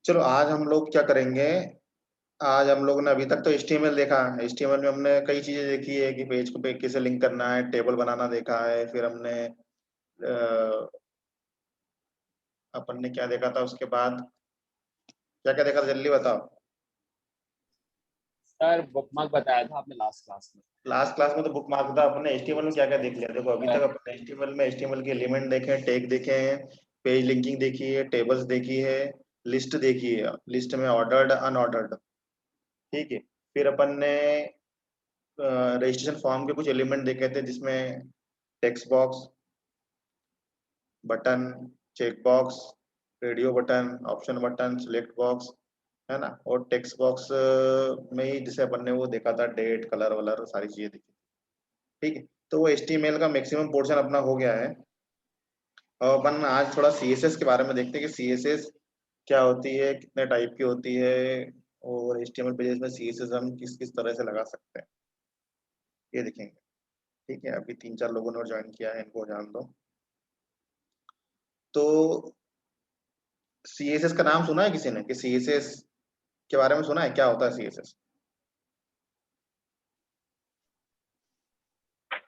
चलो आज हम लोग क्या करेंगे। आज हम लोग ने अभी तक तो HTML देखा। HTML में हमने कई चीजें देखी है कि पेज को पेज कैसे लिंक करना है, टेबल बनाना देखा है। फिर हमने अपन ने क्या देखा था उसके बाद, क्या क्या देखा था जल्दी बताओ। सर बुकमार्क बताया था आपने लास्ट क्लास में। लास्ट क्लास में तो बुक मार्क था। अपने HTML में क्या क्या देख लिया देखो। अभी तक अपने HTML के एलिमेंट देखे हैं, टैग देखे हैं, पेज लिंकिंग देखी है, टेबल्स देखी है, लिस्ट देखी है। लिस्ट में ऑर्डर्ड अनऑर्डर्ड, ठीक है। फिर अपन ने रजिस्ट्रेशन फॉर्म के कुछ एलिमेंट देखे थे जिसमें text box, button, check box, radio button, option button, select box, है ना। और टेक्स्ट बॉक्स में ही जिसे अपन ने वो देखा था डेट, कलर वलर सारी चीजें देखी, ठीक है। तो वो HTML का मैक्सिमम पोर्शन अपना हो गया है। और अपन आज थोड़ा CSS के बारे में देखते हैं कि CSS क्या होती है, कितने टाइप की होती है, और HTML पेजेस में CSS हम किस किस तरह से लगा सकते हैं, ये देखेंगे। ठीक है, अभी 3-4 लोगों ने ज्वाइन किया है, इनको जान दो। तो CSS का नाम सुना है किसी ने कि CSS के बारे में सुना है, क्या होता है CSS?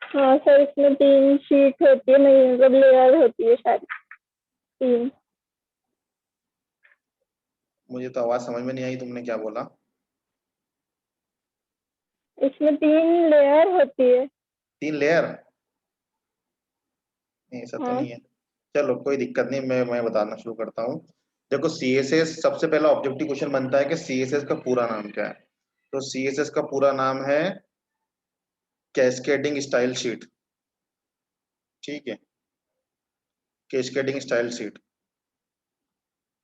हाँ सर, इसमें 3 शीट होती है, नहीं मतलब लेयर होती है शायद 3। मुझे तो आवाज समझ में नहीं आई, तुमने क्या बोला? इसमें 3 लेयर होती है। 3 लेयर? नहीं, ऐसा तो हाँ। नहीं है। चलो कोई दिक्कत नहीं, मैं बताना शुरू करता हूँ। देखो CSS, सबसे पहला ऑब्जेक्टिव क्वेश्चन बनता है कि CSS का पूरा नाम क्या है। तो CSS का पूरा नाम है कैस्केडिंग स्टाइल शीट, ठीक है। कैस्केडिंग स्टाइल शीट,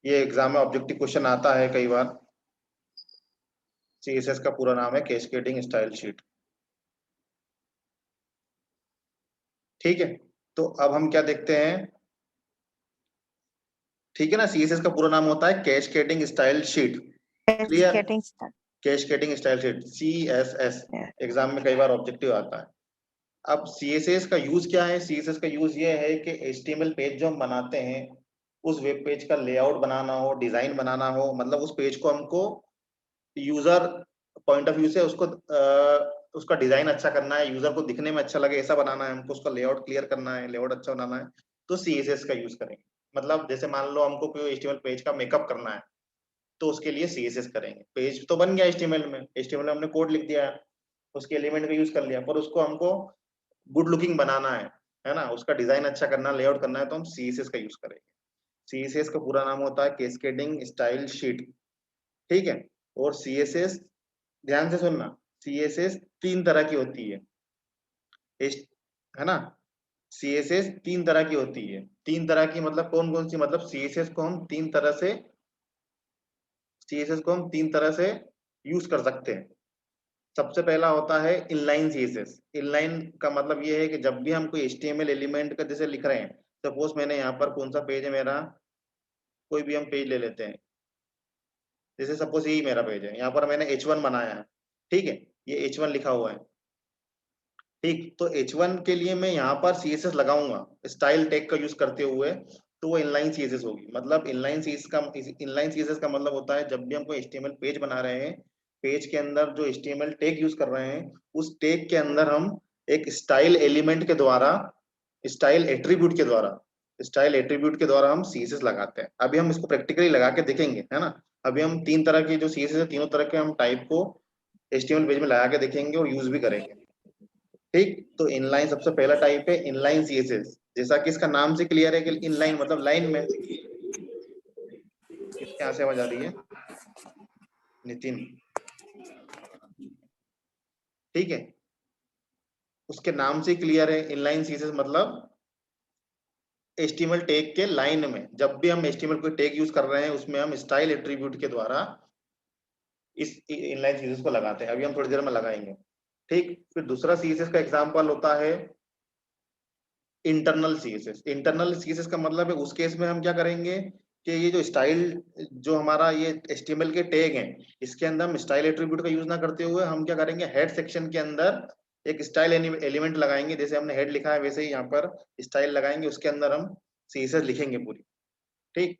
ये एग्जाम में ऑब्जेक्टिव क्वेश्चन आता है कई बार। CSS का पूरा नाम है कैस्केडिंग स्टाइल शीट, ठीक है। तो अब हम क्या देखते हैं, ठीक है ना। CSS का पूरा नाम होता है cascading style sheet, clear. Getting stuck. Cascading style sheet CSS, Yeah. Exam में कई बार ऑब्जेक्टिव आता है। अब CSS का यूज क्या है? CSS का यूज ये है कि HTML पेज जो हम बनाते हैं, उस वेब पेज का लेआउट बनाना हो, डिजाइन बनाना हो, मतलब उस पेज को हमको यूजर पॉइंट ऑफ व्यू से उसको उसका डिजाइन अच्छा करना है, यूजर को दिखने में अच्छा लगे ऐसा बनाना है हमको, उसका लेआउट क्लियर करना है, लेआउट अच्छा बनाना है, तो CSS का यूज करेंगे। मतलब जैसे मान लो हमको कोई HTML पेज का मेकअप करना है, तो उसके लिए CSS करेंगे। पेज तो बन गया HTML में, HTML में हमने कोड लिख दिया है, उसके एलिमेंट का यूज कर लिया, पर उसको हमको गुड लुकिंग बनाना है ना, उसका डिजाइन अच्छा करना, लेआउट करना है, तो हम CSS का यूज करेंगे। CSS का पूरा नाम होता है कैस्केडिंग स्टाइल शीट, ठीक है। और CSS, ध्यान से सुनना, CSS 3 तरह की होती है ना। CSS 3 तरह की होती है। 3 तरह की मतलब कौन कौन सी, मतलब CSS को हम तीन तरह से यूज कर सकते हैं। सबसे पहला होता है इनलाइन CSS। इनलाइन का मतलब ये है कि जब भी हम कोई HTML एलिमेंट का जैसे लिख रहे हैं, सपोज मैंने यहाँ पर कौन सा पेज है मेरा, कोई भी हम पेज ले लेते हैं, जैसे सपोज यही मेरा पेज है, यहाँ पर मैंने H1 बनाया है, ठीक है, ये H1 लिखा हुआ है, ठीक। तो H1 के लिए मैं यहाँ पर CSS लगाऊंगा स्टाइल टैग का यूज करते हुए, तो वो इनलाइन CSS होगी। मतलब इनलाइन CSS का मतलब होता है जब भी हम कोई HTML पेज बना रहे हैं, पेज के अंदर जो HTML टैग यूज कर रहे हैं, उस टैग के अंदर हम एक स्टाइल एलिमेंट के द्वारा, स्टाइल एट्रीब्यूट के द्वारा स्टाइल एट्रीब्यूट के द्वारा हम CSS लगाते हैं। अभी हम इसको प्रैक्टिकली लगा के देखेंगे, है ना। अभी हम 3 तरह की जो CSS है, तीनों तरह के हम टाइप को HTML पेज में लगा के देखेंगे और यूज भी करेंगे, ठीक। तो इनलाइन सबसे पहला टाइप है इनलाइन CSS, जैसा कि इसका नाम से क्लियर है कि इनलाइन मतलब लाइन में। किसके यहाँ से आवाज आ रही है? नितिन, ठीक है। उसके नाम से क्लियर है, इनलाइन CSS मतलब HTML टैग के लाइन में, जब भी हम HTML कोई टैग यूज कर रहे हैं, उसमें हम स्टाइल एट्रीब्यूट के द्वारा इस इनलाइन CSS को लगाते हैं। अभी हम थोड़ी देर में लगाएंगे, ठीक। फिर दूसरा CSS का एग्जांपल होता है इंटरनल CSS। इंटरनल CSS का मतलब है उस केस में हम क्या करेंगे कि ये जो स्टाइल, जो हमारा ये HTML के टैग हैं, इसके अंदर हम स्टाइल एट्रीब्यूट का यूज ना करते हुए हम क्या करेंगे, हेड सेक्शन के अंदर एक स्टाइल एलिमेंट लगाएंगे। जैसे हमने हेड लिखा है वैसे ही यहाँ पर स्टाइल लगाएंगे, उसके अंदर हम CSS लिखेंगे पूरी, ठीक।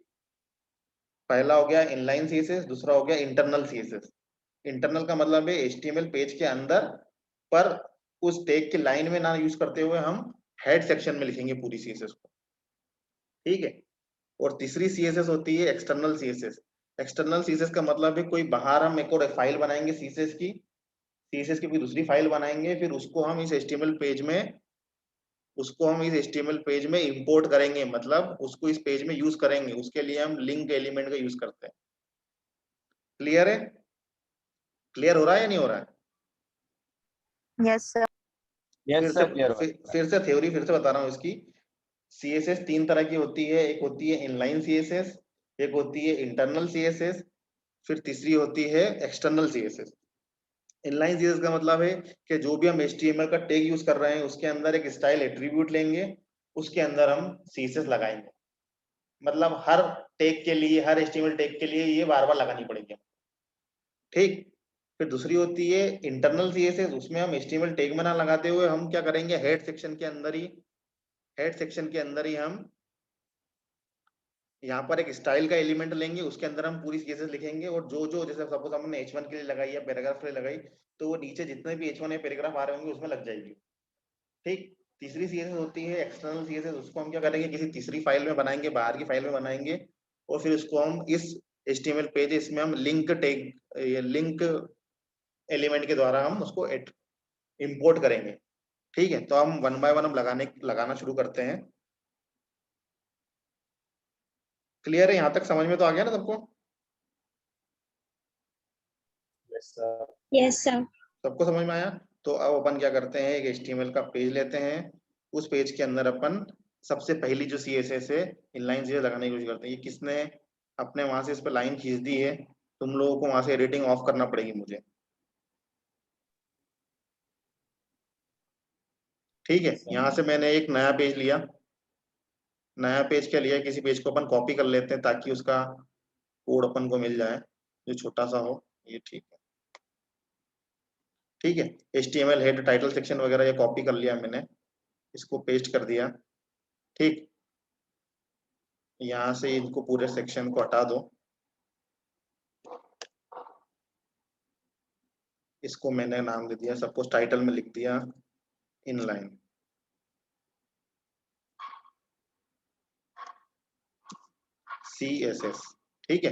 पहला हो गया इनलाइन सीएसएस, दूसरा हो गया इंटरनल सीएसएस। इंटरनल का मतलब है एचटीएमएल पेज के अंदर, पर उस टैग की लाइन में ना यूज करते हुए हम हेड सेक्शन में लिखेंगे पूरी सीएसएस को, ठीक है। और तीसरी सीएसएस होती है एक्सटर्नल सीएसएस। एक्सटर्नल सीएसएस का मतलब है कोई बाहर हम एक और फाइल बनाएंगे सीएसएस की कोई दूसरी फाइल बनाएंगे, फिर उसको हम इस एचटीएमएल पेज में इंपोर्ट करेंगे, मतलब उसको इस पेज में यूज करेंगे, उसके लिए हम लिंक एलिमेंट का यूज करते हैं। क्लियर है? क्लियर हो रहा है या नहीं हो रहा है? Yes sir. फिर यस से सर, क्लियर हो फिर से थ्योरी फिर से बता रहा हूँ इसकी। सीएसएस तीन तरह की होती है, एक होती है इनलाइन सीएसएस, एक होती है इंटरनल सीएसएस, फिर तीसरी होती है एक्सटर्नल सीएसएस। इनलाइन सीएसएस का मतलब है कि जो भी हम एचटीएमएल का टैग यूज कर रहे हैं उसके अंदर एक स्टाइल एट्रीब्यूट लेंगे, उसके अंदर हम सीएसएस लगाएंगे, मतलब हर टैग के लिए, हर एचटीएमएल टैग के लिए ये बार बार लगानी पड़ेगी, ठीक। फिर दूसरी होती है इंटरनल सीएसएस, उसमें हम एचटीएमएल टैग में ना लगाते हुए हम क्या करेंगे, हेड सेक्शन के अंदर ही हम यहाँ पर एक स्टाइल का एलिमेंट लेंगे, उसके अंदर हम पूरी सीएसएस लिखेंगे, और जो जो जैसे सपोज हमने H1 के लिए लगाई या पैराग्राफ के लिए लगाई, तो वो नीचे जितने भी H1 या पैराग्राफ आ रहे होंगे उसमें लग जाएगी, ठीक। तीसरी सीएसएस होती है एक्सटर्नल सीएसएस, उसको हम क्या करेंगे, किसी तीसरी फाइल में बनाएंगे, बाहर की फाइल में बनाएंगे, और फिर उसको हम इस HTML पेज, इसमें हम लिंक एलिमेंट के द्वारा हम उसको इंपोर्ट करेंगे, ठीक है। तो हम वन बाय वन हम लगाना शुरू करते हैं। क्लियर है? यहाँ तक समझ में तो आ गया ना सबको? Yes sir. Yes sir. सबको समझ में आया? तो अब अपन क्या करते हैं, एक HTML का पेज लेते हैं, उस पेज के अंदर अपन सबसे पहली जो CSS है इनलाइन सीएसएस लगाने की कोशिश करते हैं। ये किसने अपने वहां से इस पर लाइन खींच दी है, तुम लोगों को वहां से एडिटिंग ऑफ करना पड़ेगी मुझे, ठीक है। यहाँ से मैंने एक नया पेज लिया, नया पेज क्या लिया, किसी पेज को अपन कॉपी कर लेते हैं ताकि उसका कोड अपन को मिल जाए, जो छोटा सा हो, ये ठीक है, ठीक है। HTML हेड टाइटल सेक्शन वगैरह ये कॉपी कर लिया मैंने, इसको पेस्ट कर दिया, ठीक। यहाँ से इनको पूरे सेक्शन को हटा दो, इसको मैंने नाम दे दिया, सपोज टाइटल में लिख दिया इनलाइन, CSS, ठीक है।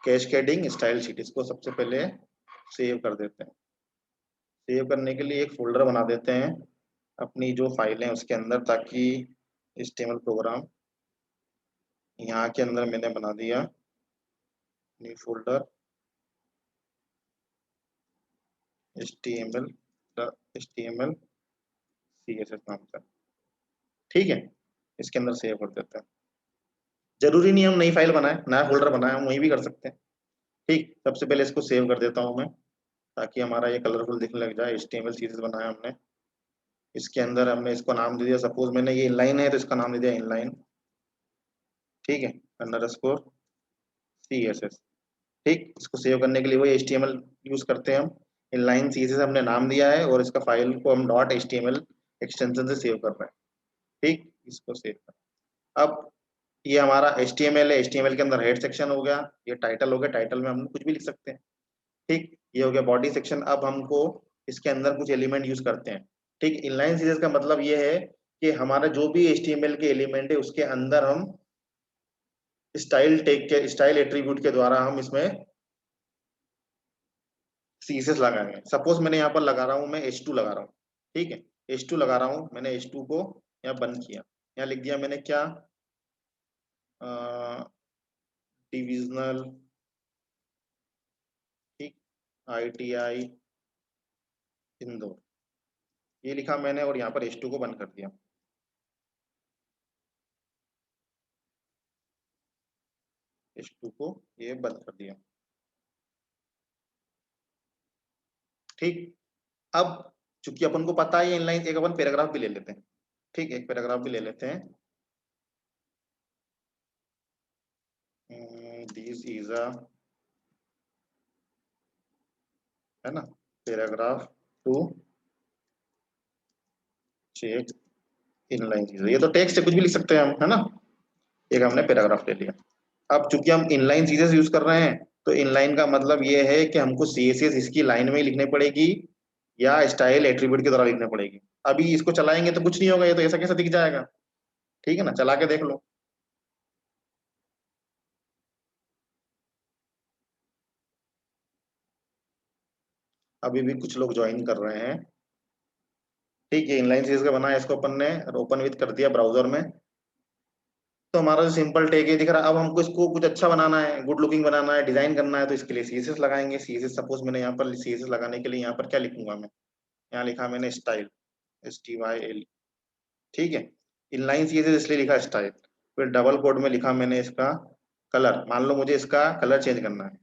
कैस्केडिंग स्टाइल शीट, इसको सबसे पहले सेव कर देते हैं। सेव करने के लिए एक फोल्डर बना देते हैं अपनी जो फाइल है उसके अंदर, ताकि HTML प्रोग्राम, यहाँ के अंदर मैंने बना दिया न्यू फोल्डर HTML CSS नाम का, ठीक है। इसके अंदर सेव कर देते हैं। जरूरी नहीं हम नई फाइल बनाए, नया फोल्डर बनाए, हम वहीं भी कर सकते हैं, ठीक। सबसे पहले इसको सेव कर देता हूँ मैं, ताकि हमारा ये कलरफुल दिखने लग जाए। HTML CSS बनाया हमने, इसके अंदर हमने इसको नाम दे दिया, सपोज मैंने ये इनलाइन है तो इसका नाम दे दिया इनलाइन, ठीक है, अंडरस्कोर CSS, ठीक। इसको सेव करने के लिए वही HTML यूज करते हैं हम, इनलाइन CSS हमने नाम दिया है, और इसका फाइल को हम .html एक्सटेंशन से सेव कर रहे हैं, ठीक। इसको सेव कर, अब ये हमारा HTML है, HTML के अंदर हेड सेक्शन हो गया, ये टाइटल हो गया, टाइटल में हम कुछ भी लिख सकते हैं, ठीक। ये हो गया बॉडी सेक्शन। अब हमको इसके अंदर कुछ एलिमेंट यूज करते हैं, ठीक। इनलाइन सीरीज का मतलब ये है कि हमारा जो भी HTML के एलिमेंट है उसके अंदर हम स्टाइल एट्रीब्यूट के द्वारा हम इसमें CSS लगाएंगे। सपोज मैंने यहाँ पर लगा रहा हूँ, मैं H2 लगा रहा हूँ, ठीक है। H2 लगा रहा हूँ, मैंने H2 को यहाँ बंद किया, यहाँ लिख दिया मैंने क्या, डिविजनल, ठीक, ITI इंदौर, ये लिखा मैंने, और यहाँ पर H2 को बंद कर दिया, H2 को ये बंद कर दिया, ठीक। अब चूंकि अपन को पता है ये इनलाइन, एक अपन पैराग्राफ भी ले लेते हैं, ठीक, एक पैराग्राफ भी ले लेते हैं। दिस इज अ, है ना, पैराग्राफ टू चेक इनलाइन चीज, ये तो टेक्स्ट है, कुछ भी लिख सकते हैं हम, है ना। एक हमने पैराग्राफ ले लिया। अब चूंकि हम इनलाइन सीएसएस यूज कर रहे हैं, तो इनलाइन का मतलब ये है कि हमको सीएसएस इसकी लाइन में ही लिखनी पड़ेगी या स्टाइल एट्रीब्यूट के द्वारा लिखनी पड़ेगी। अभी इसको चलाएंगे तो कुछ नहीं होगा, ये तो ऐसा कैसा दिख जाएगा। ठीक है ना, चला के देख लो। अभी भी कुछ लोग ज्वाइन कर रहे हैं। ठीक है, इनलाइन सीरीज का बनाया, इसको अपन ने ओपन विथ कर दिया ब्राउजर में। तो हमारा जो सिंपल टैग ये दिख रहा है। अब हमको इसको कुछ अच्छा बनाना है, गुड लुकिंग बनाना है, डिजाइन करना है, तो इसके लिए सीएसएस लगाएंगे। सीएसएस सपोज मैंने यहाँ पर सीएसएस लगाने के लिए यहाँ पर क्या लिखूंगा मैं, यहाँ लिखा मैंने स्टाइल, STYL। ठीक है, इनलाइन सीएसएस इसलिए लिखा स्टाइल। फिर डबल कोड में लिखा मैंने इसका कलर, मान लो मुझे इसका कलर चेंज करना है।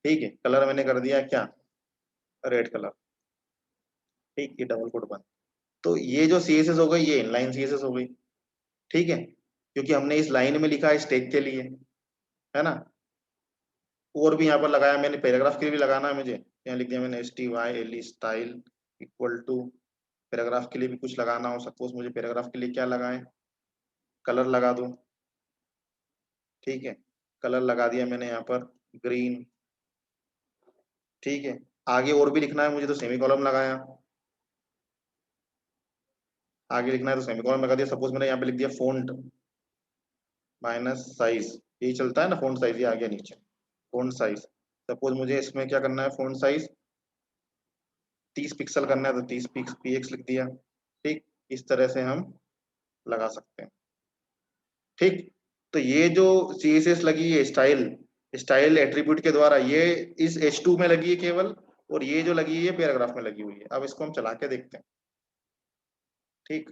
ठीक है, कलर मैंने कर दिया क्या, रेड कलर। ठीक, ये डबल कोड बंद। तो ये जो सीएसएस हो गई, ये इनलाइन सीएसएस हो गई। ठीक है, क्योंकि हमने इस लाइन में लिखा है स्टैक के लिए, है ना। और भी यहाँ पर लगाया मैंने, पैराग्राफ के लिए भी लगाना है मुझे, यहाँ लिख दिया मैंने STYL style equal to, paragraph के लिए भी कुछ लगाना हो, सपोज मुझे पैराग्राफ के लिए क्या लगाएं, कलर लगा दूं। ठीक है, कलर लगा दिया मैंने यहाँ पर ग्रीन। ठीक है, आगे और भी लिखना है मुझे, तो सेमी कॉलम लगाया। आगे लिखना है तो सेमी कॉलम लगा दिया। सपोज मैंने यहाँ पे लिख दिया फोंट माइनस साइज, यही चलता है ना, फोंट साइज, ये आ गया नीचे फोंट साइज। सपोज मुझे इसमें क्या करना है, फोंट साइज 30 पिक्सल करना है, तो 30 px लिख दिया। ठीक, इस तरह से हम लगा सकते हैं। ठीक, तो ये जो CSS लगी है स्टाइल, स्टाइल एट्रीब्यूट के द्वारा, ये इस H2 में लगी है केवल, और ये जो लगी है पैराग्राफ में लगी हुई है। अब इसको हम चला के देखते हैं। ठीक,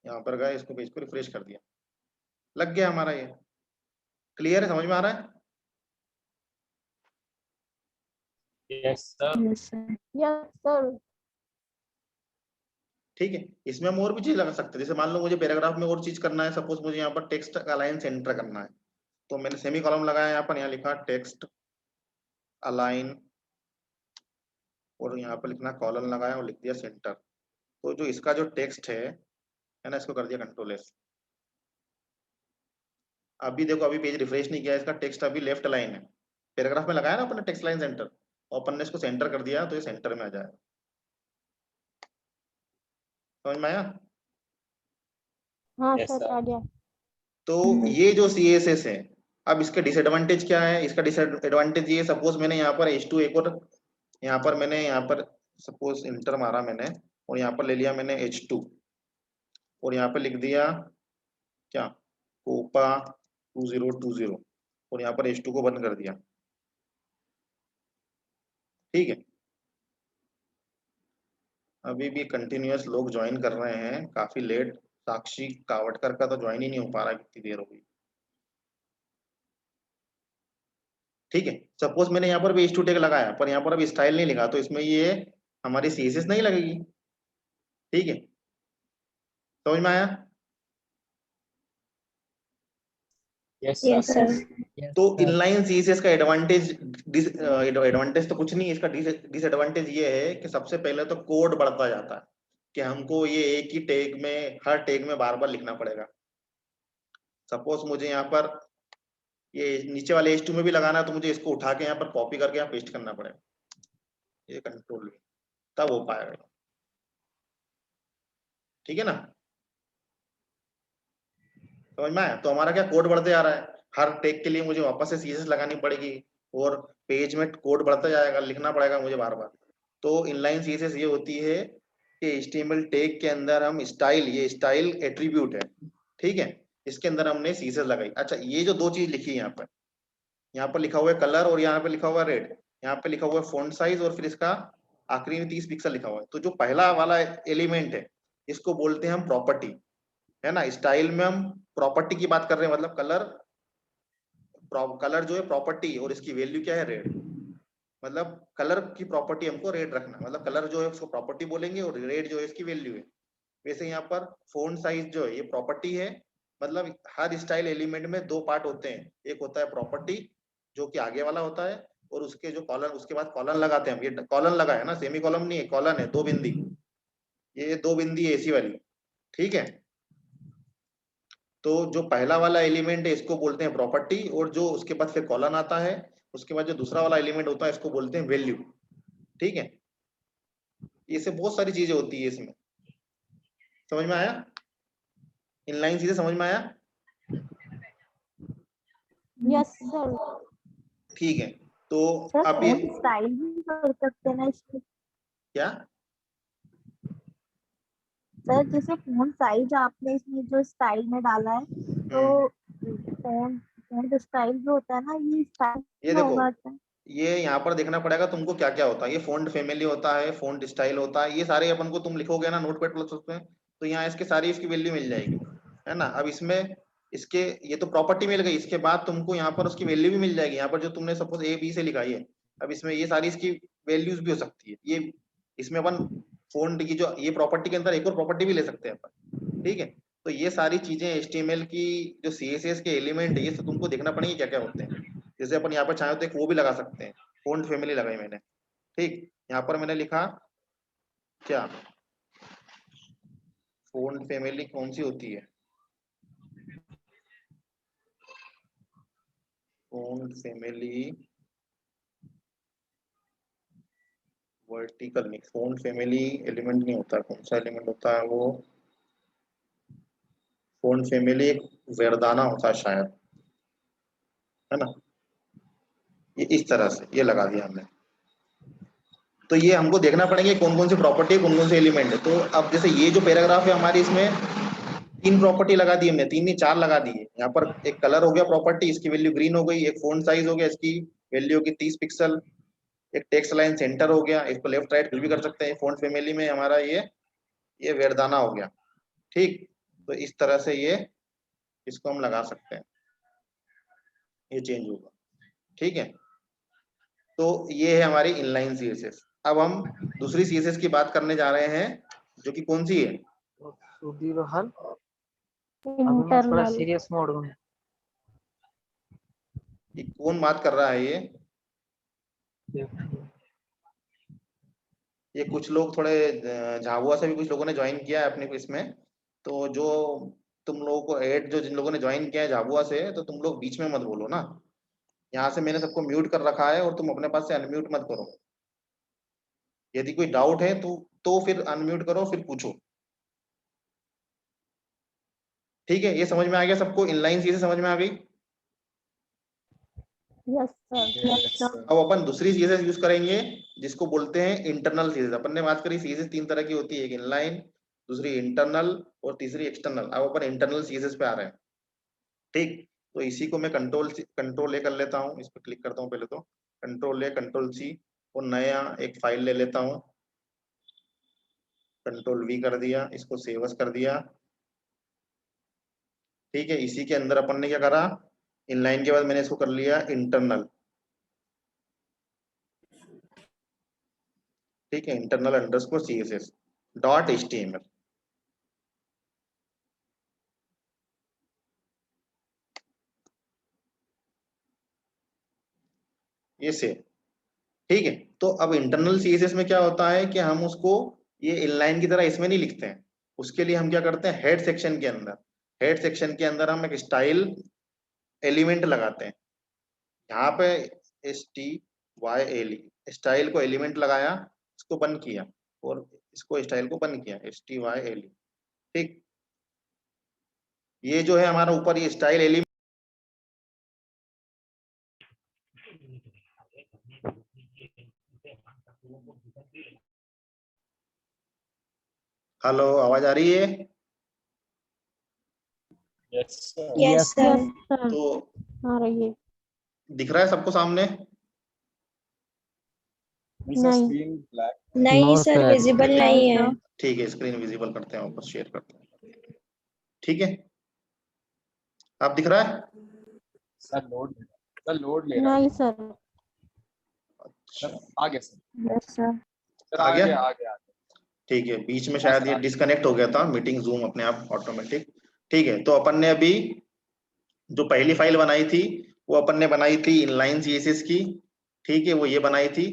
यहाँ पर गए, इसको पेज को रिफ्रेश कर दिया, लग गया हमारा ये। क्लियर है, समझ में आ रहा है। Yes, sir. Yes, sir. Yes, sir. ठीक है, इसमें हम और भी चीज लगा सकते हैं। जैसे मान लो मुझे पैराग्राफ में और चीज करना है, सपोज मुझे यहाँ पर टेक्स्ट अलाइन सेंटर करना है, तो मैंने सेमी कॉलम लगाया यहाँ पर, यहाँ लिखा टेक्स्ट अलाइन, और यहाँ पर लिखना कॉलन लगाया और लिख दिया सेंटर। तो जो इसका जो टेक्स्ट है ना, इसको कर दिया कंट्रोल S। अभी देखो, अभी पेज रिफ्रेश नहीं किया, इसका टेक्स्ट अभी लेफ्ट लाइन है। पैराग्राफ में लगाया ना अपन ने टेक्स्ट लाइन सेंटर, और अपन ने इसको सेंटर कर दिया, तो ये सेंटर में आ जाएगा। समझ में आया। हाँ Yes, सर, sir. आ गया। तो ये जो CSS है, अब इसके डिसएडवांटेज क्या है। इसका डिसएडवांटेज ये, सपोज मैंने यहाँ पर H2 एक और, यहाँ पर मैंने यहाँ पर सपोज इंटर मारा मैंने, और यहाँ पर ले लिया मैंने H2, और यहाँ पर लिख दिया क्या, कोपा 2020, और यहाँ पर H2 को बंद कर दिया। ठीक है, अभी भी कंटिन्यूअस लोग ज्वाइन कर रहे हैं, काफी लेट। साक्षी कावटकर का तो ज्वाइन ही नहीं हो पा रहा, कितनी देर हो गई। ठीक है, सपोज मैंने यहाँ पर भी H2 टैग लगाया, पर यहाँ पर अभी स्टाइल नहीं लिखा, तो इसमें ये हमारी CSS नहीं लगेगी। ठीक है, समझ में आया। Yes, Yes, sir. sir. तो इनलाइन CSS का एडवांटेज, एडवांटेज तो कुछ नहीं, इसका डिसएडवांटेज ये है कि सबसे पहले तो कोड बढ़ता जाता है, कि हमको ये एक ही टैग में, हर टैग में बार बार लिखना पड़ेगा। सपोज मुझे यहाँ पर ये नीचे वाले H2 में भी लगाना है, तो मुझे इसको उठा के यहाँ पर कॉपी करके यहाँ पेस्ट करना पड़ेगा, ये कंट्रोल, तब हो पाएगा। ठीक है ना, समझ में आया। तो हमारा क्या, कोड बढ़ते जा रहा है, हर टैग के लिए मुझे वापस से CSS लगानी पड़ेगी, और पेज में कोड बढ़ता जाएगा, लिखना पड़ेगा मुझे बार बार। तो इनलाइन CSS ये होती है कि HTML टैग के अंदर हम स्टाइल, ये स्टाइल एट्रीब्यूट है, ठीक है, इसके अंदर हमने CSS लगाई। अच्छा, ये जो दो चीज लिखी है यहाँ पर लिखा हुआ है कलर, और यहाँ पे लिखा हुआ है रेड, यहाँ पे लिखा हुआ है फॉन्ट साइज, और फिर इसका आखिरी में 30 पिक्सल लिखा हुआ है। तो जो पहला वाला एलिमेंट है, इसको बोलते हैं हम प्रॉपर्टी, है ना। स्टाइल में हम प्रॉपर्टी की बात कर रहे हैं, मतलब कलर, कलर जो है प्रॉपर्टी, और इसकी वैल्यू क्या है, रेड। मतलब कलर की प्रॉपर्टी हमको रेड रखना, मतलब कलर जो है उसको प्रॉपर्टी बोलेंगे, और रेड जो है इसकी वैल्यू है। वैसे यहाँ पर फॉन्ट साइज जो है ये प्रॉपर्टी है। मतलब हर स्टाइल एलिमेंट में दो पार्ट होते हैं, एक होता है प्रॉपर्टी जो कि आगे वाला होता है, और उसके जो कॉलन, उसके बाद कॉलन लगाते हैं हम। ये कॉलन लगा है ना, सेमी कॉलम नहीं है, कॉलन है, दो बिंदी, ये दो बिंदी ऐसी वाली। ठीक है, तो जो पहला वाला एलिमेंट है इसको बोलते हैं प्रॉपर्टी, और जो उसके बाद फिर कॉलन आता है, उसके बाद जो दूसरा वाला एलिमेंट होता है इसको बोलते हैं वैल्यू। ठीक है, इससे बहुत सारी चीजें होती है इसमें। समझ में आया? इनलाइन चीजें समझ में आया? Yes sir. ठीक है, तो सर आप ये फोन स्टाइल भी कर सकते हैं ना इसमें? क्या? सर जैसे फोन साइज आपने इसमें जो स्टाइल में डाला है, तो फोन फोन स्टाइल जो होता है ना, ये स्टाइल ये में देखो, होगा क्या? ये यहाँ पर देखना पड़ेगा तुमको क्या क्या होता है। ये फॉन्ट फैमिली होता है, फॉन्ट स्टाइल होता है, ये सारे अपन को तुम लिखोगे ना नोटपैड प्लस उसमें, तो यहाँ इसके सारी इसकी वैल्यू मिल जाएगी, है ना। अब इसमें इसके ये तो प्रॉपर्टी मिल गई, इसके बाद तुमको यहाँ पर उसकी वैल्यू भी मिल जाएगी। यहाँ पर जो तुमने सपोज ए बी से लिखाई है, अब इसमें ये सारी इसकी वैल्यूज भी हो सकती है। ये इसमें अपन फॉन्ट की जो ये प्रॉपर्टी के अंदर एक और प्रॉपर्टी भी ले सकते हैं अपन। ठीक है, तो ये सारी चीजें HTML की जो CSS के एलिमेंट है, ये सब तुमको देखना पड़ेगी क्या क्या होते हैं। जैसे अपन यहाँ पर चाहे तो एक वो भी लगा सकते हैं, फॉन्ट फैमिली लगाई मैंने। ठीक, यहाँ पर मैंने लिखा क्या, फॉन्ट फैमिली कौन सी होती है, फॉन्ट फैमिली वर्टिकल नहीं, फॉन्ट फैमिली एलिमेंट नहीं होता, कौन सा एलिमेंट होता है वो, फॉन्ट फैमिली एक वेरदाना होता है शायद, है ना। ये इस तरह से ये लगा दिया हमने। तो ये हमको देखना पड़ेगा कौन कौन सी प्रॉपर्टी है, कौन कौन से एलिमेंट है। तो अब जैसे ये जो पैराग्राफ है हमारी, इसमें 3 प्रॉपर्टी लगा दी हमने, 3 नहीं 4 लगा दी है। यहाँ पर एक कलर हो गया प्रॉपर्टी, इसकी वैल्यू ग्रीन हो गई। एक फॉन्ट साइज हो गया, इसकी वैल्यू होगी 30 पिक्सल। एक टेक्स्ट लाइन सेंटर हो गया, इसको लेफ्ट राइट कुछ भी कर सकते हैं। फॉन्ट फैमिली में हमारा ये वेरदाना हो गया। ठीक, तो इस तरह से ये इसको हम लगा सकते हैं, ये चेंज होगा। ठीक है, तो ये है हमारी इनलाइन CSS। अब हम दूसरी CSS की बात करने जा रहे हैं, जो कि कौन सी है, सुधीर हल अभी मैं थोड़ा इंटरनल। सीरियस मोड में। कि कौन बात कर रहा है ये कुछ लोग थोड़े झाबुआ से भी कुछ लोगों ने ज्वाइन किया है अपने को इसमें। तो जो तुम लोगों को ऐड, जो जिन लोगों ने ज्वाइन किया है झाबुआ से, तो तुम लोग बीच में मत बोलो ना। यहाँ से मैंने सबको म्यूट कर रखा है, और तुम अपने पास से अनम्यूट मत करो। यदि कोई डाउट है तो फिर अनम्यूट करो, फिर पूछो। ठीक है, ये समझ में आ गया सबको, इनलाइन चीजें समझ में आ गई। Yes sir. अब अपन दूसरी चीजें यूज करेंगे, जिसको बोलते हैं इंटरनल चीजें। अपन ने बात करी CSS 3 तरह की होती है, एक इनलाइन, दूसरी इंटरनल, और तीसरी एक्सटर्नल। अब अपन इंटरनल CSS पे आ रहे हैं। ठीक, तो इसी को मैं कंट्रोल ए कर लेता हूँ, इस पर क्लिक करता हूँ पहले तो, कंट्रोल ए कंट्रोल C, और नया एक फाइल ले लेता हूँ, कंट्रोल V कर दिया, इसको सेव एज कर दिया। ठीक है, इसी के अंदर अपन ने क्या करा, इनलाइन के बाद मैंने इसको कर लिया इंटरनल। ठीक है, internal underscore CSS dot HTML। ये से ठीक है। तो अब इंटरनल CSS में क्या होता है कि हम उसको ये इनलाइन की तरह इसमें नहीं लिखते हैं। उसके लिए हम क्या करते हैं, हेड सेक्शन के अंदर, हेड सेक्शन के अंदर हम एक स्टाइल एलिमेंट लगाते हैं। यहाँ पे STYLE, स्टाइल को एलिमेंट लगाया, इसको बंद किया, और इसको स्टाइल को बंद किया, STYLE। ठीक, ये जो है हमारा ऊपर ये स्टाइल एलिमेंट। हेलो, आवाज आ रही है? Yes, sir. Yes sir. तो आ रही है। दिख रहा है सबको सामने? नहीं। Screen black. नहीं No, सर, sir. विजिबल नहीं है। ठीक है, स्क्रीन विजिबल करते हैं, वापस शेयर करते हैं। ठीक है, आप दिख रहा है? Sir, load ले रहा है. नहीं सर। Sir, आ गया sir. Yes sir. Sir, आ आ गया? गया. ठीक है, बीच में शायद ये डिस्कनेक्ट हो गया था, मीटिंग जूम अपने आप ऑटोमेटिक। ठीक है, तो अपन ने अभी जो पहली फाइल बनाई थी, वो अपन ने बनाई थी इनलाइन CSS की। ठीक है, वो ये बनाई थी।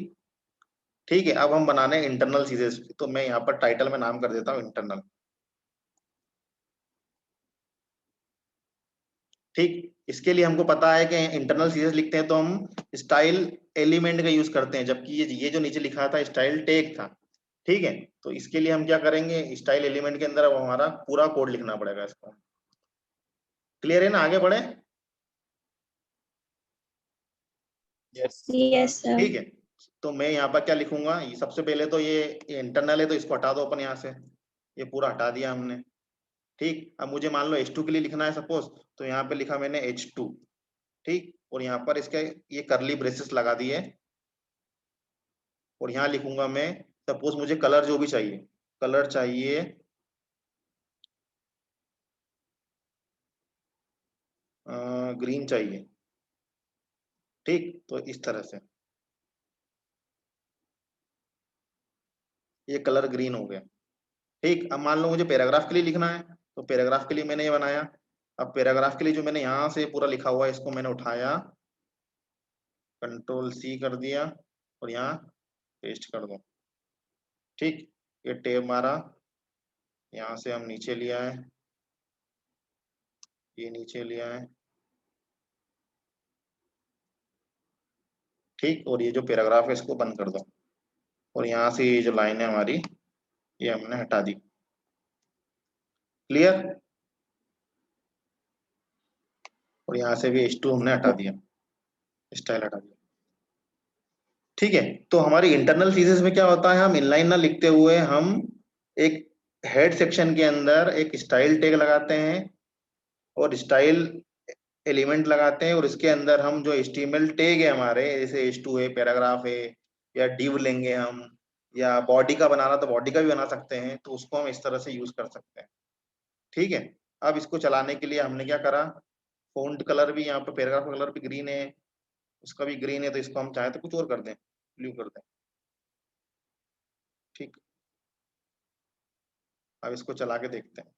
ठीक है, अब हम बनाने इंटरनल CSS। तो मैं यहाँ पर टाइटल में नाम कर देता हूँ इंटरनल। ठीक, इसके लिए हमको पता है कि इंटरनल सीएसएस लिखते हैं तो हम स्टाइल एलिमेंट का यूज करते हैं, जबकि ये जो नीचे लिखा था स्टाइल टैग था। ठीक है, तो इसके लिए हम क्या करेंगे, स्टाइल एलिमेंट के अंदर अब हमारा पूरा कोड लिखना पड़ेगा इसको। क्लियर है ना, आगे बढ़े? Yes yes sir. ठीक है, तो मैं यहाँ पर क्या लिखूंगा, ये सबसे पहले तो ये इंटरनल है तो इसको हटा दो अपन यहाँ से, ये पूरा हटा दिया हमने। ठीक, अब मुझे मान लो H2 के लिए लिखना है सपोज, तो यहाँ पे लिखा मैंने H2। ठीक, और यहाँ पर इसके ये करली ब्रेसेस लगा दिए, और यहाँ लिखूंगा मैं, सपोज मुझे कलर जो भी चाहिए, कलर चाहिए ग्रीन चाहिए। ठीक, तो इस तरह से ये कलर ग्रीन हो गया। ठीक, अब मान लो मुझे पैराग्राफ के लिए लिखना है, तो पैराग्राफ के लिए मैंने ये बनाया। अब पैराग्राफ के लिए जो मैंने यहाँ से पूरा लिखा हुआ है इसको मैंने उठाया, Ctrl+C कर दिया और यहाँ पेस्ट कर दो। ठीक, ये टैब मारा, यहाँ से हम नीचे लिया है, ये नीचे लिया है। ठीक, और ये जो पैराग्राफ है इसको बंद कर दो, और यहाँ से ये जो लाइन है हमारी ये हमने हटा दी। क्लियर? और यहाँ से भी H2 हमने हटा दिया, स्टाइल हटा दिया। ठीक है, तो हमारी इंटरनल थीसिस में क्या होता है, हम इनलाइन ना लिखते हुए हम एक हेड सेक्शन के अंदर एक स्टाइल टैग लगाते हैं और स्टाइल एलिमेंट लगाते हैं, और इसके अंदर हम जो HTML टैग है हमारे, जैसे H2 है, पैराग्राफ है, या div लेंगे हम, या बॉडी का बनाना तो बॉडी का भी बना सकते हैं, तो उसको हम इस तरह से यूज कर सकते हैं। ठीक है, अब इसको चलाने के लिए हमने क्या करा, फॉन्ट कलर भी यहाँ पे पैराग्राफ का कलर भी ग्रीन है, उसका भी ग्रीन है, तो इसको हम चाहे तो कुछ और कर दें, ब्लू कर दें। ठीक, अब इसको चला के देखते हैं।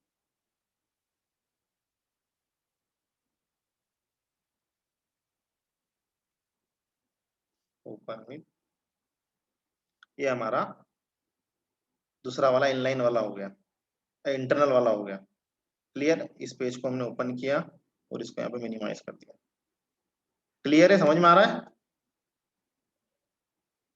ओपन विथ, ये हमारा दूसरा वाला इनलाइन वाला हो गया, इंटरनल वाला हो गया। क्लियर? इस पेज को हमने ओपन किया और इसको यहाँ पे मिनिमाइज कर दिया। क्लियर है, समझ में आ रहा है?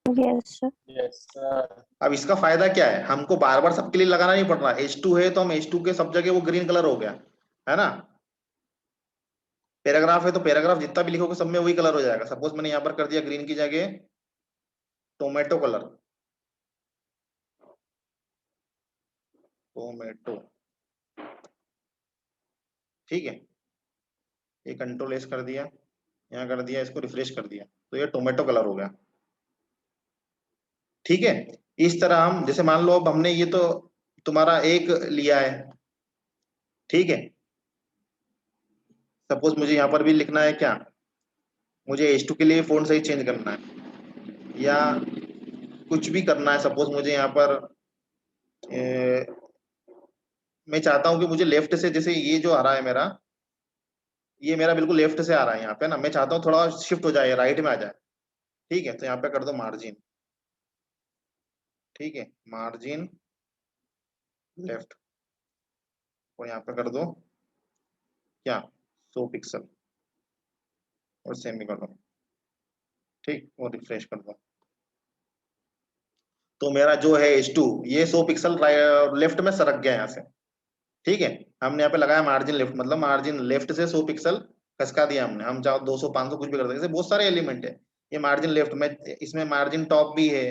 Yes sir. Yes sir. अब इसका फायदा क्या है, हमको बार बार सबके लिए लगाना नहीं पड़ रहा। H2 है तो हम H2 के सब जगह वो ग्रीन कलर हो गया, है ना। पैराग्राफ है तो पैराग्राफ जितना भी लिखोगे सब में वही कलर हो जाएगा। सपोज मैंने यहाँ पर कर दिया ग्रीन की जगह टोमेटो कलर, टोमेटो। ठीक है, ये Ctrl+S कर दिया, यहाँ कर दिया, इसको रिफ्रेश कर दिया, तो ये टोमेटो कलर हो गया। ठीक है, इस तरह हम, जैसे मान लो अब हमने ये तो तुम्हारा एक लिया है, ठीक है, सपोज मुझे यहाँ पर भी लिखना है क्या, मुझे H2 के लिए फोंट साइज चेंज करना है या कुछ भी करना है। सपोज मुझे यहाँ पर मैं चाहता हूँ कि मुझे लेफ्ट से, जैसे ये जो आ रहा है मेरा, ये मेरा बिल्कुल लेफ्ट से आ रहा है यहाँ पे ना, मैं चाहता हूँ थोड़ा शिफ्ट हो जाए, राइट में आ जाए। ठीक है, तो यहाँ पे कर दो मार्जिन। ठीक है, मार्जिन लेफ्ट, और यहाँ पे कर दो क्या, 100 पिक्सल और सेमीकोलन। ठीक, और रिफ्रेश कर दो, तो मेरा जो है H2 ये 100 पिक्सल लेफ्ट में सरक गया यहाँ से। ठीक है, हमने यहाँ पे लगाया मार्जिन लेफ्ट, मतलब मार्जिन लेफ्ट से 100 पिक्सल खसका दिया हमने। हम चाहो 200 500 कुछ भी कर सकते हैं, जैसे बहुत सारे एलिमेंट है। ये मार्जिन लेफ्ट में, इसमें मार्जिन टॉप भी है,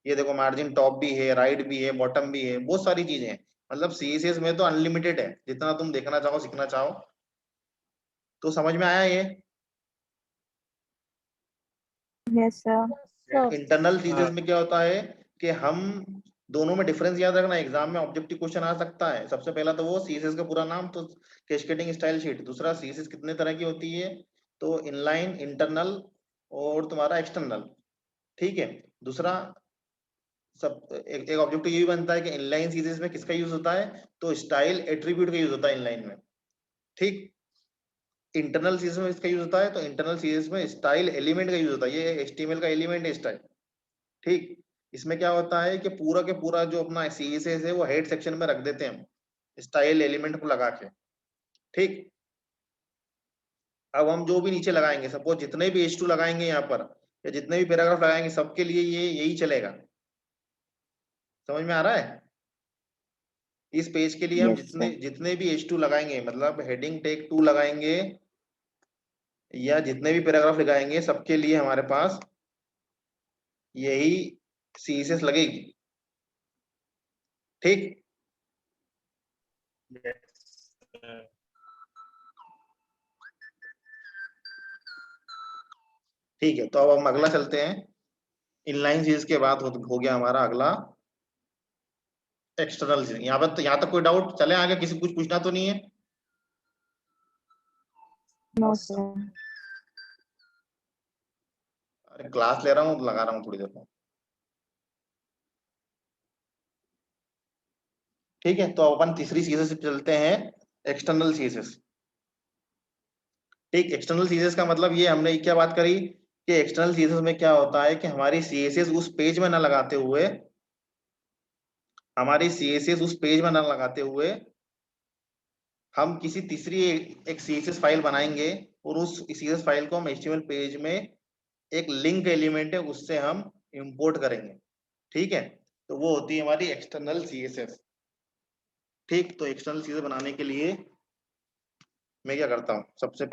ये देखो मार्जिन टॉप भी है, राइट भी है, बॉटम भी है, बहुत सारी चीजें हैं। मतलब CSS में तो अनलिमिटेड है, जितना तुम देखना चाहो सीखना चाहो। तो समझ में आया ये? Yes sir. इंटरनल थीसिस में क्या होता है कि हम दोनों में डिफरेंस याद रखना, एग्जाम में ऑब्जेक्टिव क्वेश्चन आ सकता है। सबसे पहला तो वो CSS का पूरा नाम, तो कैस्केडिंग स्टाइल शीट। दूसरा CSS कितने तरह की होती है, तो इनलाइन, इंटरनल और तुम्हारा एक्सटर्नल। ठीक है, दूसरा सब एक ऑब्जेक्टिव ये भी बनता है कि इनलाइन CSS में किसका यूज होता है, तो स्टाइल एट्रीब्यूट का यूज होता है इनलाइन में। ठीक, इंटरनल CSS में इसका यूज होता है, तो इंटरनल CSS में स्टाइल एलिमेंट का यूज होता है। ये HTML का एलिमेंट है स्टाइल। ठीक, इसमें क्या होता है कि पूरा के पूरा जो अपना CSS है वो हेड सेक्शन में रख देते हैं हम, स्टाइल एलिमेंट को लगा के। ठीक, अब हम जो भी नीचे लगाएंगे, सपोज जितने भी H2 लगाएंगे यहाँ पर या जितने भी पैराग्राफ लगाएंगे सबके लिए ये यही चलेगा। समझ में आ रहा है? इस पेज के लिए हम Yes, जितने sir. जितने भी H2 लगाएंगे, मतलब हेडिंग टेक 2 लगाएंगे या जितने भी पैराग्राफ लगाएंगे सबके लिए हमारे पास यही CSS लगेगी। ठीक, ठीक है। तो अब हम अगला चलते हैं। इनलाइन सीरीज के बाद हो गया हमारा अगला एक्सटर्नल सीरीज। यहाँ तक कोई डाउट चले आगे? किसी कुछ पूछना तो नहीं है? No, sir. अरे क्लास ले रहा हूँ तो लगा रहा हूँ थोड़ी देर में। ठीक है, तो अपन तीसरी सीरीज से चलते हैं, एक्सटर्नल सीरीज। ठीक, एक्सटर्नल सीरीज का मतलब ये हमने क्या बात करी कि एक्सटर्नल सीरीज में क्या होता है कि हमारी सीएसएस उस पेज में ना लगाते हुए, हम किसी तीसरी एक सीएसएस फाइल बनाएंगे और उस सीएसएस फाइल को हम एचटीएमएल पेज में एक लिंक एलिमेंट है उससे हम इंपोर्ट करेंगे। ठीक है, तो वो होती है हमारी एक्सटर्नल सीएसएस। ठीक, तो एक्सटर्नल सीएसएस बनाने के लिए मैं क्या करता हूँ, सबसे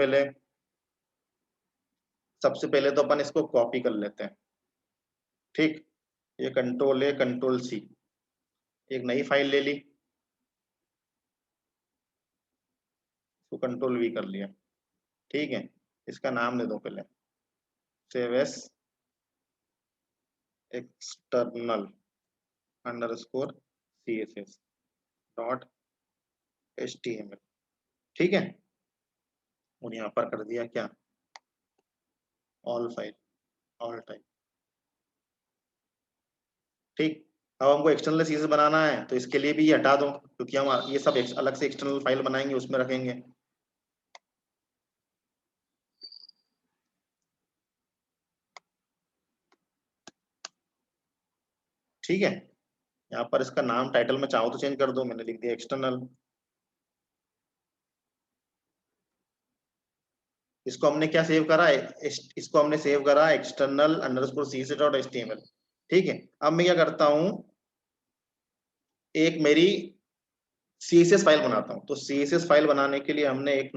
पहले तो अपन इसको कॉपी कर लेते हैं। ठीक, ये कंट्रोल A कंट्रोल C, एक नई फाइल ले ली, इसको कंट्रोल V कर लिया। ठीक है, इसका नाम दे दो पहले, save S external underscore CSS dot HTML। ठीक है, और यहाँ पर कर दिया क्या, ऑल फाइल, ऑल टाइप। ठीक, अब हमको एक्सटर्नल सीरीज बनाना है तो इसके लिए भी ये हटा दो, क्योंकि हम ये सब अलग से एक्सटर्नल फाइल बनाएंगे उसमें रखेंगे। ठीक है, यहाँ पर इसका नाम टाइटल में चाहो तो चेंज कर दो, मैंने लिख दिया एक्सटर्नल। इसको हमने क्या सेव करा है, इसको हमने सेव करा external underscore CSS dot HTML। ठीक है, अब मैं क्या करता हूं, एक मेरी CSS फाइल बनाता हूं। तो CSS फाइल बनाने के लिए हमने एक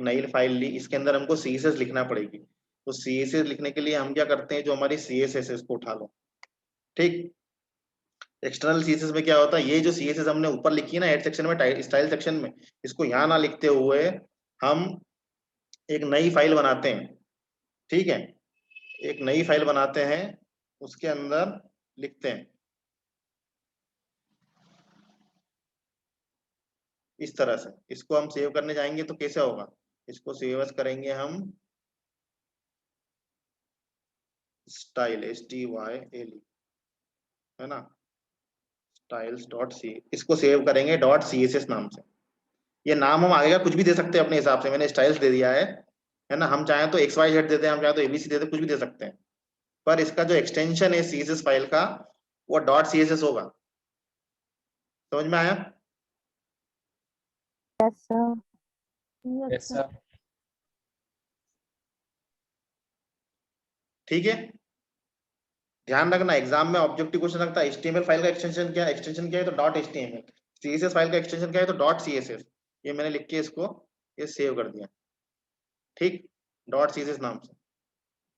नई फाइल ली, इसके अंदर हमको CSS लिखना पड़ेगी। तो CSS लिखने के लिए हम क्या करते हैं, जो हमारी CSS है इसको उठा लो। ठीक, एक्सटर्नल CSS में क्या होता है, ये जो CSS हमने ऊपर लिखी है ना हेड सेक्शन में, स्टाइल सेक्शन में, इसको यहाँ ना लिखते हुए हम एक नई फाइल बनाते हैं। ठीक है, एक नई फाइल बनाते हैं, उसके अंदर लिखते हैं इस तरह से। इसको हम सेव करने जाएंगे तो कैसे होगा, इसको सेव एज करेंगे हम स्टाइल STYL, है ना, स्टाइल्स डॉट सी, इसको सेव करेंगे डॉट CSS नाम से। ये नाम हम आगे का कुछ भी दे सकते हैं अपने हिसाब से, मैंने स्टाइल्स दे दिया है ना। हम चाहे तो XYZ देते हैं, हम चाहे तो ABC देते, कुछ भी दे सकते हैं, पर इसका जो एक्सटेंशन है CSS फाइल का वो डॉट CSS होगा। समझ में आया? Yes, sir. Yes, Yes, sir. sir. ठीक है, ध्यान रखना एग्जाम में ऑब्जेक्टिव क्वेश्चन रखता है HTML फाइल का एक्सटेंशन क्या है, तो डॉट HTML। CSS फाइल का एक्सटेंशन क्या है, तो डॉट CSS। ये मैंने लिख के इसको ये सेव कर दिया। ठीक, डॉट CSS नाम से।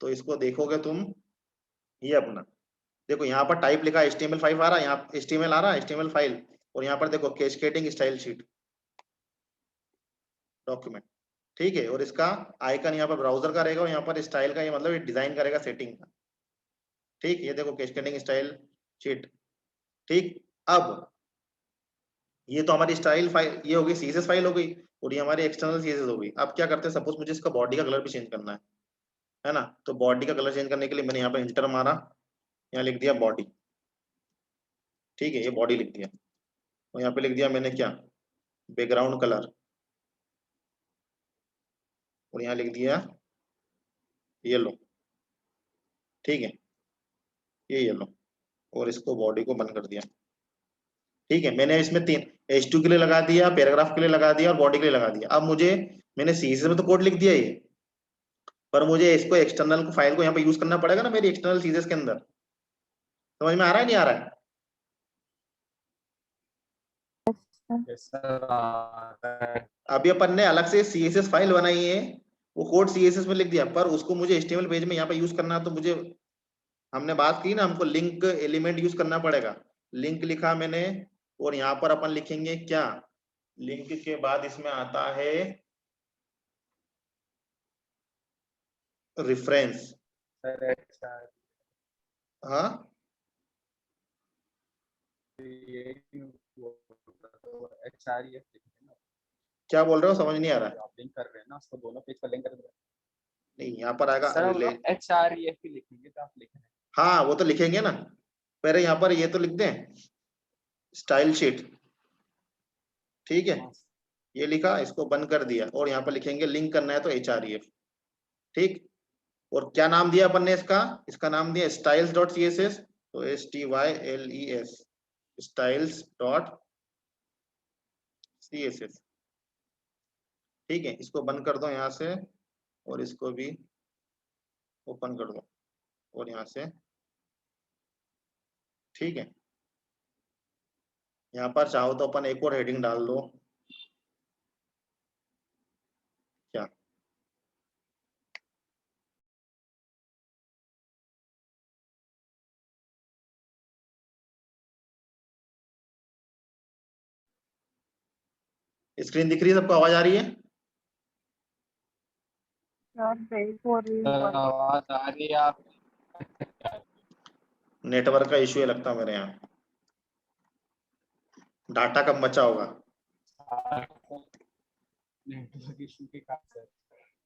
तो इसको देखोगे तुम, ये अपना देखो यहाँ पर टाइप लिखा है HTML5 आ रहा है, यहाँ HTML आ रहा है, HTML फाइल, और यहाँ पर देखो कैस्केडिंग स्टाइल शीट डॉक्यूमेंट। ठीक है, और इसका आइकन यहाँ पर ब्राउजर का रहेगा और यहाँ पर स्टाइल का, ये मतलब ये डिजाइन करेगा सेटिंग का। ठीक, ये देखो कैस्केडिंग स्टाइल शीट। ठीक, अब ये तो हमारी स्टाइल फाइल ये हो गई, CSS फाइल हो गई, और ये हमारी एक्सटर्नल CSS हो गई। अब क्या करते हैं, सपोज मुझे इसका बॉडी का कलर भी चेंज करना है ना। तो बॉडी का कलर चेंज करने के लिए मैंने यहाँ पर इंटर मारा, यहाँ लिख दिया बॉडी। ठीक है, ये बॉडी लिख दिया, और यहाँ पे लिख दिया मैंने क्या, बैकग्राउंड कलर, और यहाँ लिख दिया येलो। ठीक है, ये येलो, और इसको बॉडी को बंद कर दिया। ठीक है, मैंने इसमें तीन H2 के लिए लगा दिया, पैराग्राफ के लिए लगा दिया और बॉडी के लिए लगा दिया। अब मुझे मैंने सीएसएस में तो कोड लिख दिया ये, पर मुझे इसको एक्सटर्नल फाइल को यहाँ पे यूज करना पड़ेगा ना मेरी एक्सटर्नल सीएसएस के अंदर। समझ में आ रहा है नहीं आ रहा है? Yes, sir. अभी अपन ने अलग से सीएसएस फाइल बनाई है, वो कोड सीएसएस में लिख दिया, पर उसको मुझे एचटीएमएल पेज में यहाँ पे यूज करना है, तो मुझे हमने बात की ना, हमको लिंक एलिमेंट यूज करना पड़ेगा। लिंक लिखा मैंने, और यहाँ पर अपन लिखेंगे क्या, लिंक के बाद इसमें आता है रेफरेंस। Sir, XR. हाँ ये क्यों बोलता तो XREF लिखेंगे ना, क्या बोल रहे हो, समझ नहीं आ रहा है। जो आप लिंक कर रहे हैं ना उसको दोनों पेज पर लिंक कर दो। नहीं यहाँ पर आएगा सर हम लोग XREF ही लिखेंगे, तो आप लिख रहे हैं। हाँ वो तो लिखेंगे ना, पहले यहाँ पर ये तो लिख दें स्टाइल शीट, ठीक है, ये लिखा, इसको बंद कर दिया, और यहाँ पर लिखेंगे लिंक करना है तो HREF, ठीक। और क्या नाम दिया अपन ने इसका, इसका नाम दिया styles डॉट css, तो STYLES styles डॉट css, ठीक है। इसको बंद कर दो यहाँ से, और इसको भी ओपन कर दो, और यहाँ से, ठीक है। यहाँ पर चाहो तो अपन एक और हेडिंग डाल दो, क्या, स्क्रीन दिख रही है सबको, आवाज आ रही है? सर ब्रेक हो रही सर है। आवाज आ रही है आप? नेटवर्क का इश्यू है लगता है मेरे यहाँ, डाटा कम बचा होगा। नेटवर्क इशू के कारण सर।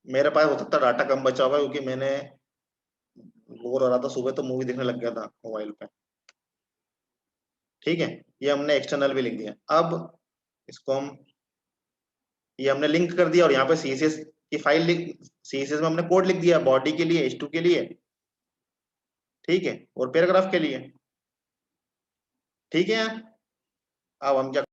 मेरे पास हो सकता है डाटा कम बचा होगा, क्योंकि मैंने बोर हो रहा था सुबह तो मूवी देखने लग गया था मोबाइल पे, ठीक है। ये हमने एक्सटर्नल भी लिख दिया। अब इसको हम, ये हमने लिंक कर दिया, और यहाँ पे सीएसएस की फाइल सीएसएस में हमने कोड लिख दिया बॉडी के लिए, H2 के लिए, ठीक है, और पैराग्राफ के लिए, ठीक है। अब हम क्या,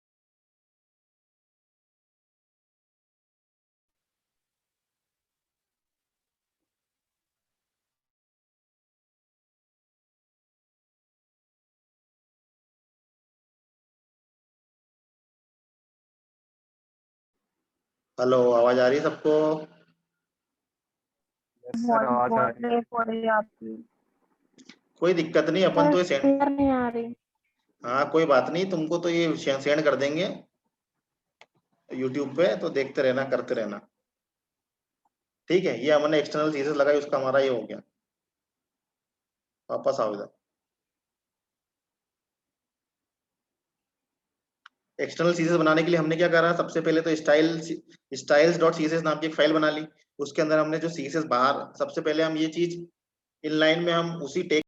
हेलो आवाज आ रही है सबको? यस सर आवाज आ रही है। ब्रेक हो रही है आपकी। कोई दिक्कत नहीं, अपन तो ये सेंड, क्लियर नहीं आ रही। हाँ कोई बात नहीं, तुमको तो ये सेंड कर देंगे यूट्यूब पे, तो देखते रहना, करते रहना, ठीक है। ये हमने एक्सटर्नल सीएसएस लगाई, उसका हमारा ये हो गया। वापस आओ इधर, एक्सटर्नल सीएसएस बनाने के लिए हमने क्या करा, सबसे पहले तो स्टाइल्स डॉट सीएसएस नाम की एक फाइल बना ली। उसके अंदर हमने जो सीएसएस बाहर, सबसे पहले हम ये चीज इनलाइन में हम उसी टेक्स्ट